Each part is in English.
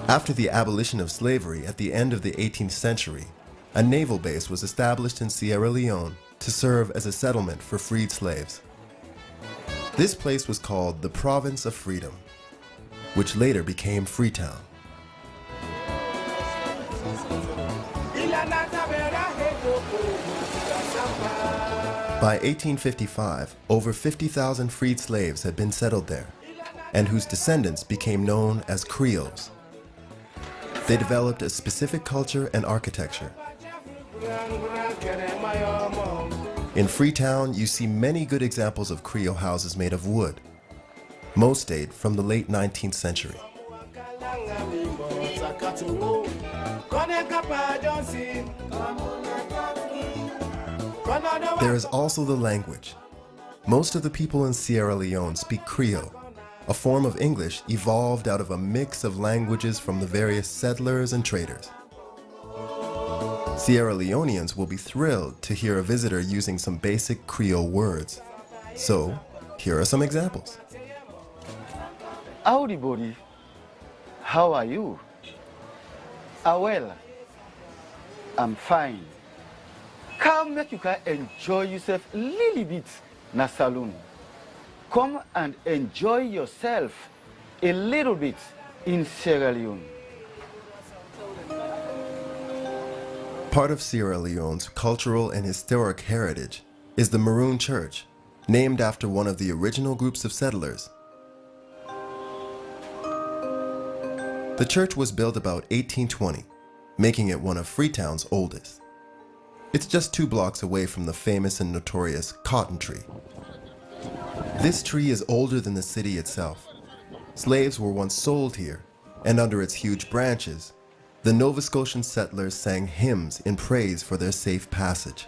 After the abolition of slavery at the end of the 18th century, a naval base was established in Sierra Leone to serve as a settlement for freed slaves. This place was called the Province of Freedom, which later became Freetown. By 1855, over 50,000 freed slaves had been settled there, and whose descendants became known as Creoles. They developed a specific culture and architecture. In Freetown, you see many good examples of Creole houses made of wood. Most date from the late 19th century. There is also the language. Most of the people in Sierra Leone speak Creole, a form of English evolved out of a mix of languages from the various settlers and traders. Sierra Leoneans will be thrilled to hear a visitor using some basic Creole words. So, here are some examples. Howdy, buddy. How are you? Well, I'm fine. Come make you can enjoy yourself a little bit na saloon. Come and enjoy yourself a little bit in Sierra Leone. Part of Sierra Leone's cultural and historic heritage is the Maroon Church, named after one of the original groups of settlers. The church was built about 1820, making it one of Freetown's oldest. It's just 2 blocks away from the famous and notorious cotton tree. This tree is older than the city itself. Slaves were once sold here, and under its huge branches, the Nova Scotian settlers sang hymns in praise for their safe passage.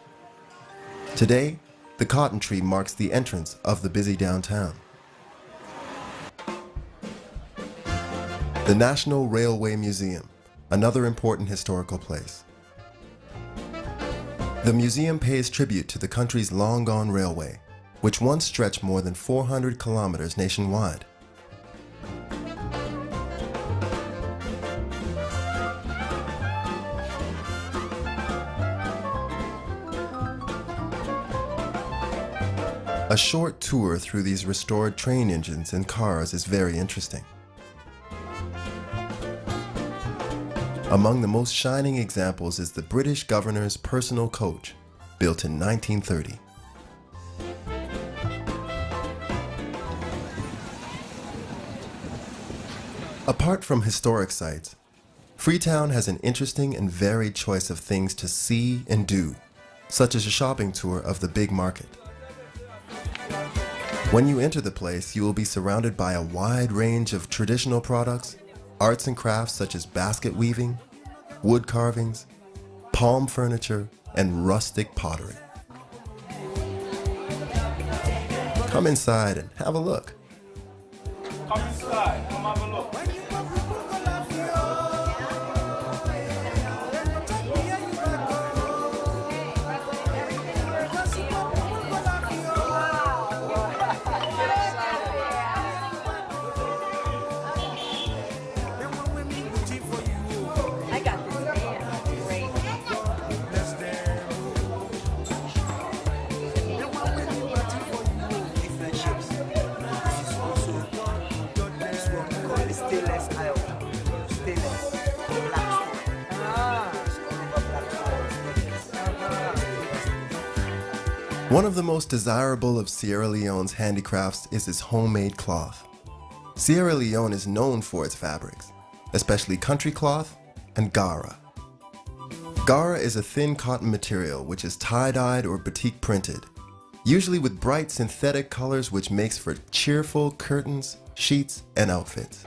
Today, the cotton tree marks the entrance of the busy downtown. The National Railway Museum, another important historical place. The museum pays tribute to the country's long-gone railway, which once stretched more than 400 kilometers nationwide. A short tour through these restored train engines and cars is very interesting. Among the most shining examples is the British governor's personal coach, built in 1930. Apart from historic sites, Freetown has an interesting and varied choice of things to see and do, such as a shopping tour of the big market. When you enter the place, you will be surrounded by a wide range of traditional products, arts and crafts such as basket weaving, wood carvings, palm furniture, and rustic pottery. Come inside and have a look. Come inside, come have a look. One of the most desirable of Sierra Leone's handicrafts is its homemade cloth. Sierra Leone is known for its fabrics, especially country cloth and gara. Gara is a thin cotton material which is tie-dyed or batik printed, usually with bright synthetic colors, which makes for cheerful curtains, sheets, and outfits.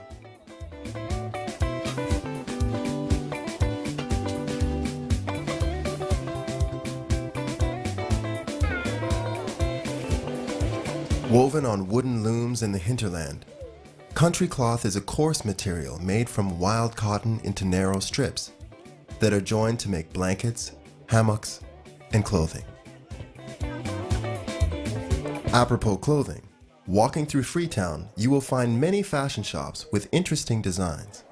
Woven on wooden looms in the hinterland, country cloth is a coarse material made from wild cotton into narrow strips that are joined to make blankets, hammocks, and clothing. Apropos clothing, walking through Freetown, you will find many fashion shops with interesting designs.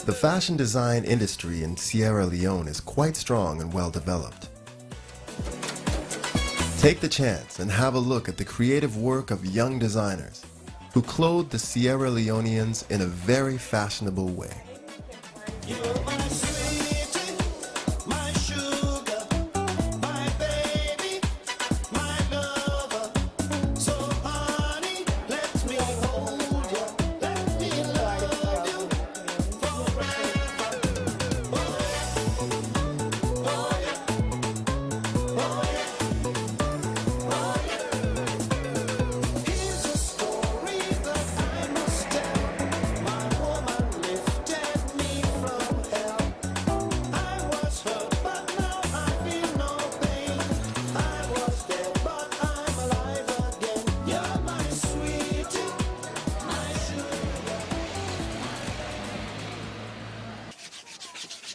The fashion design industry in Sierra Leone is quite strong and well developed. Take the chance and have a look at the creative work of young designers who clothe the Sierra Leoneans in a very fashionable way.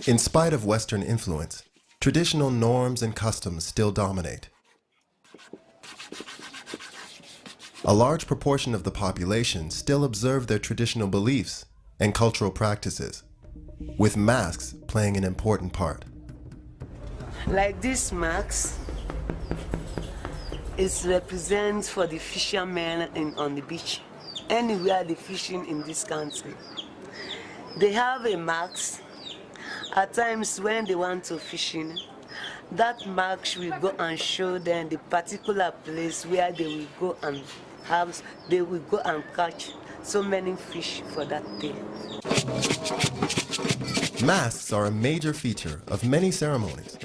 In spite of Western influence, traditional norms and customs still dominate. A large proportion of the population still observe their traditional beliefs and cultural practices, with masks playing an important part. Like this mask, it represents for the fishermen on the beach, anywhere they fishing in this country. They have a mask. At times when they want to fish in, that mark will go and show them the particular place where they will go and catch so many fish for that day. Masks are a major feature of many ceremonies,